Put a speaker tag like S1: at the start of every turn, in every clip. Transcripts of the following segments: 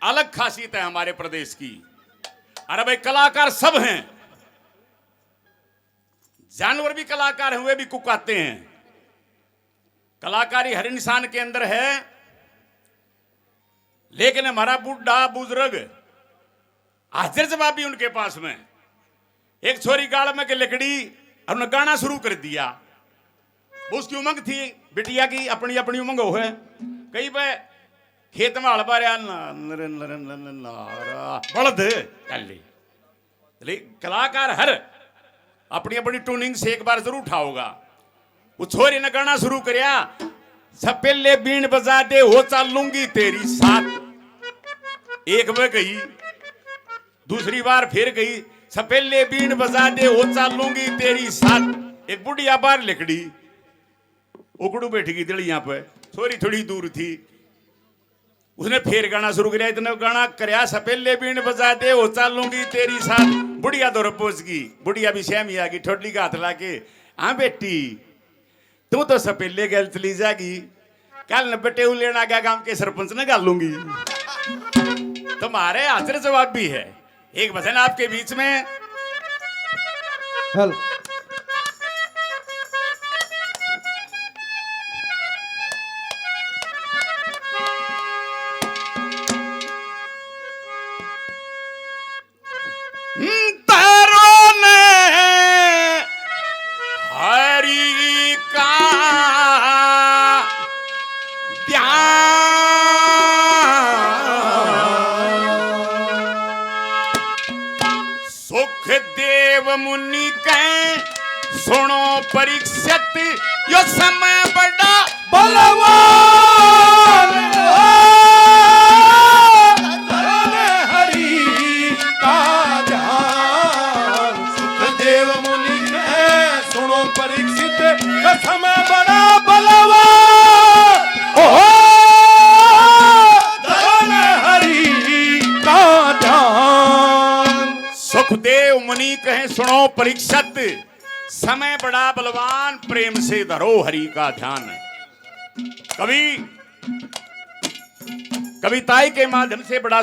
S1: अलग खासियत है हमारे प्रदेश की। अरे भाई कलाकार सब हैं, जानवर भी कलाकार हैं, वे भी कुकाते हैं। कलाकारी हर इंसान के अंदर है, लेकिन हमारा बुढ़ा बुजुर्ग हाजिर जवाब भी उनके पास में। एक छोरी गाड़ में के लकड़ी हमने गाना शुरू कर दिया। वो उसकी उमंग थी, बिटिया की अपनी अपनी उमंग हो है। कई पे खेत में हल पाया बड़द कलाकार हर अपनी अपनी ट्यूनिंग से एक बार जरूर उठाओगा। वो छोरी ने गाना शुरू करया, सपेले बीन बजा दे हो चालूंगी तेरी साथ। एक बार गई, दूसरी बार फिर गई, सपेले बीन बजा दे हो चालूंगी तेरी साथ। एक बुढ़िया बार लिखड़ी उकड़ू बैठी गई दिल्ली, यहां पे छोरी थोड़ी दूर थी। उसने फिर गाना शुरू किया, इतने गाना करया, सपेले बीन बजा दे हो चालूंगी तेरी साथ। बुढ़िया दौर पहुंच गई, बुढ़िया भी सहमी आ गई, ठोडली का हाथ लाके, हाँ बेटी तू तो सपेले गल चली जागी, कल न बेटे लेना गया गांव के सरपंच ने गाल लूंगी। तुम्हारे हाजिर जवाब भी है। एक भजन आपके बीच में।
S2: हेलो
S1: मुनि कहें सुनो परीक्षित, यो समय बड़ा
S2: बलवान हरि का ध्यान। सुखदेव मुनि कहें सुनो परीक्षित, यो समय बड़ा बलवान हरि का ध्यान।
S1: सुखदेव मुनि कहें सुनो परीक्षित, समय बड़ा बलवान, प्रेम से धरो हरि का ध्यान। कविताई के माध्यम से बड़ा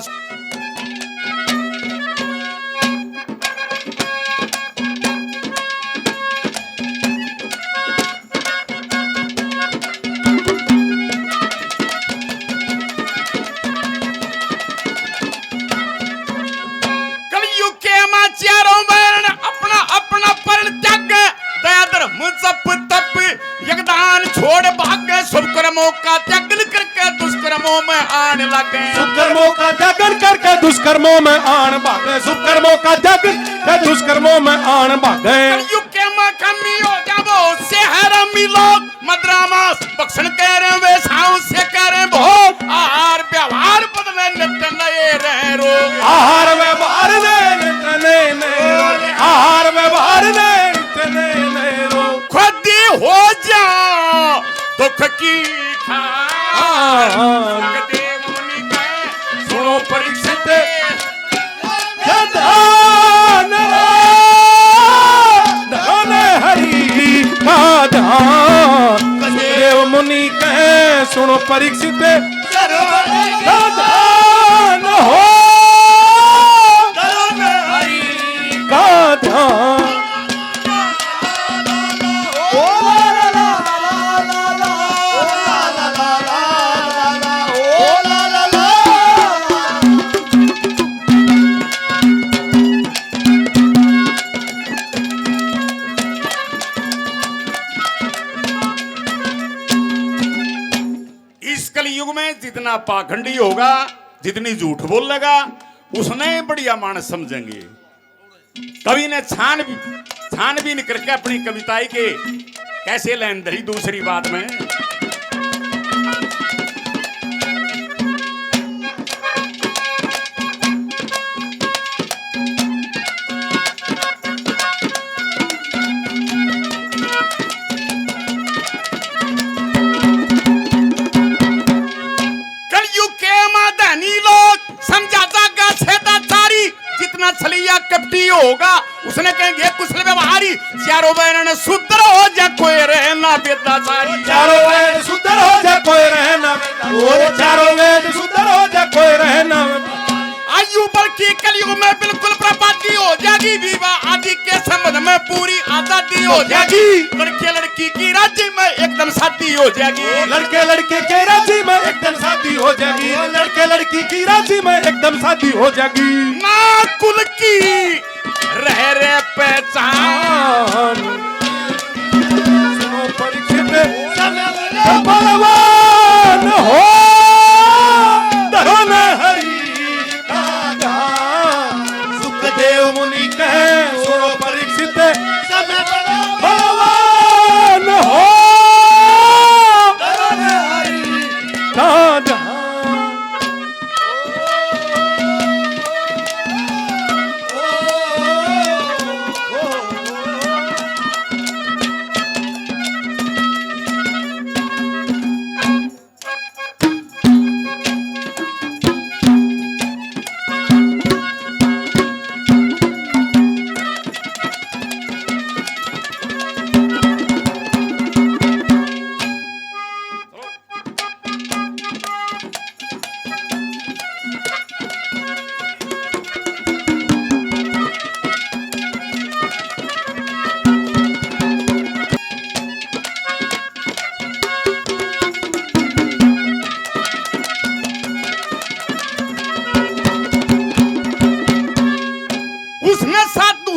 S1: छोड़ भागे, शुभ कर्मों का त्यागन करके दुष्कर्मों में आने लगे।
S2: शुभ कर्मों का त्यागन करके दुष्कर्मों में आन भागे, शुभ कर्मों का त्यागन करके दुष्कर्मों में आन भागे।
S1: कलयुग के मां कमी हो जावो से हरामी लोग, मद्रामास बख्शन कह रहे वे साउ से कह रहे बहुत। आहार व्यवहार बदले नित्य नए रहे रोग,
S2: आहार व्यवहार ने नित्य नए नए रोग, आहार व्यवहार ने नित्य नए नए रोग।
S1: खुद हो जा दुख की सुखदेव मुनि कहें सुनो परीक्षित,
S2: धन हरि का ध्यान। सुखदेव मुनि कहें सुनो परीक्षित, धन हो हरि का ध्यान।
S1: युग में जितना पाखंडी होगा, जितनी झूठ बोलेगा, उसने बढ़िया मानस समझेंगे। कवि ने छानबीन करके अपनी कविताई के कैसे लाइन धरी दूसरी बात में। छलिया कपटी होगा, उसने कहेंगे कुशल व्यवहारी। चारों बहन शुद्ध हो जा कोई रहना बेदाचारी,
S2: चारों वेद शुद्ध हो जा कोई रहना, चारों वेद शुद्ध हो जा कोई रहना।
S1: आजादी हो जाएगी, लड़के लड़की की राजी में एकदम शादी हो जाएगी,
S2: लड़के लड़के के राजी में एकदम शादी हो जाएगी, लड़के लड़की की राजी में एकदम शादी हो जाएगी।
S1: ना कुल की रह रे पहचान,
S2: सुनो परीक्षित बलवान हो धन हरि राजा, सुखदेव मुनि कहे सुनो परीक्षित बलवान हो धन हरि राजा।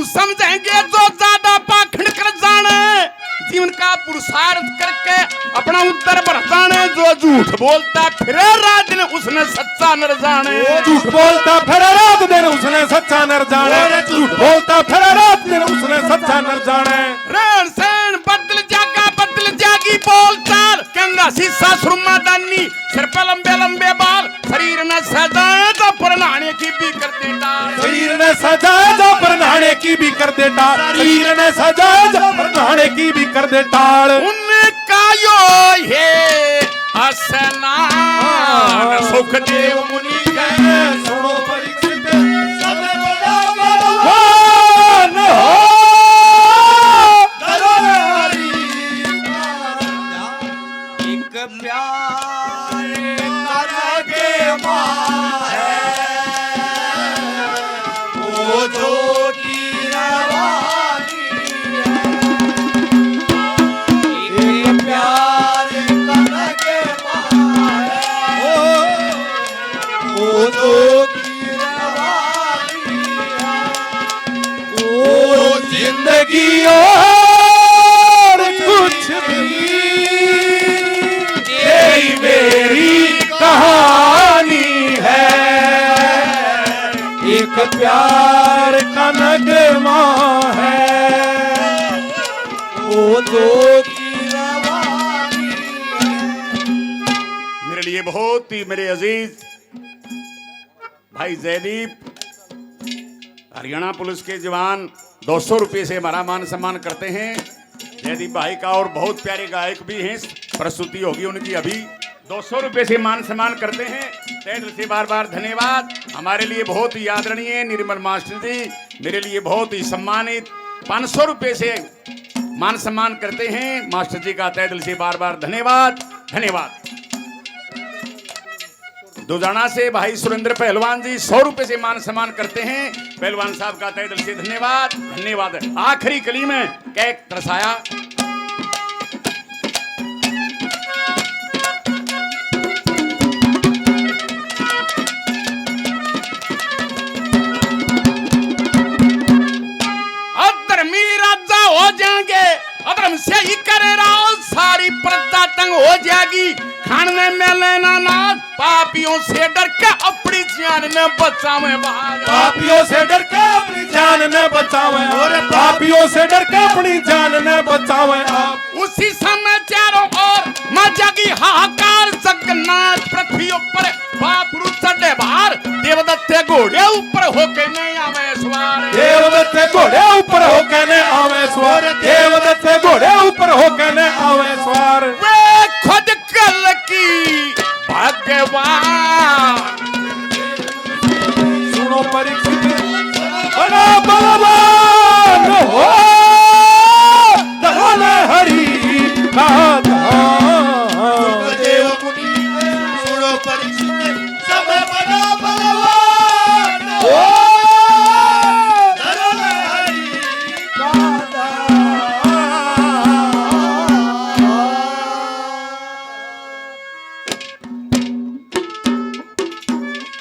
S1: समझेंगे जो ज्यादा पाखंड कर जाने, जीवन का पुरुषार्थ करके अपना उत्तर बढ़ाने, जो झूठ बोलता फिर रात दिन उसने सच्चा नर जाने,
S2: झूठ बोलता फिर रात दिन उसने सच्चा नर जाने, झूठ बोलता फिर रात दिन उसने सच्चा नर जाने।
S1: रहन सहन बदल जागी बोल चाल, कंगा शीशा सुरमा दानी, सिर पे लंबे लंबे बाल, शरीर न सजाए तो पर नहाने की भी कर दे टाल,
S2: शरीर ने सजाए जो पर नहाने की भी कर दे टाल, शरीर ने सजाए जो पर नहाने की भी कर दे टाल।
S1: उनका यो ये स्नान सुखदेव मुनि कहे
S2: सुनो परीक्षित सबसे बड़ा बलवान हो धन हरि राजा, एक प्यारे कान्हा के माँ है वो जो की रवानी है, एक प्यारे कान्हा के माँ है वो जो की रवानी है, वो जिंदगी और कुछ भी यही मेरी कहानी है, एक प्यार का नगमा है वो दो की रवानी है।
S1: मेरे लिए बहुत ही मेरे अजीज भाई जयदीप, हरियाणा पुलिस के जवान 200 रुपये से हमारा मान सम्मान करते हैं। जयदीप भाई का और बहुत प्यारे गायक भी हैं, प्रस्तुति होगी उनकी अभी, 200 रुपये से मान सम्मान करते हैं। तहे दिल से बार बार धन्यवाद। हमारे लिए बहुत ही आदरणीय निर्मल मास्टर जी, मेरे लिए बहुत ही सम्मानित 500 रुपये से मान सम्मान करते हैं। मास्टर जी का तहे दिल से बार बार धन्यवाद धन्यवाद। दुजाना से भाई सुरेंद्र पहलवान जी 100 रुपये से मान सम्मान करते हैं। पहलवान साहब का तहे दिल से धन्यवाद धन्यवाद। आखिरी कली में कैक तरसाया, अधर्मी राजा हो जाएंगे, अधर्म से ही करे राज, सारी प्रजा तंग हो जाएगी, खाने में लेना नाज, पापियों से डर के अपनी जान न बचावे भाग,
S2: पापियों से डर के अपनी जान न बचावे, और पापियों से डर के अपनी जान न बचावे आप।
S1: उसी समय चारों ओर मजागी हाहाकार, जगन्नाथ पृथ्वी ऊपर बापरू चढ़े बाहर, देवदत्ते घोड़े ऊपर होके नहीं आवे सवार,
S2: देवदत्ते घोड़े ऊपर होके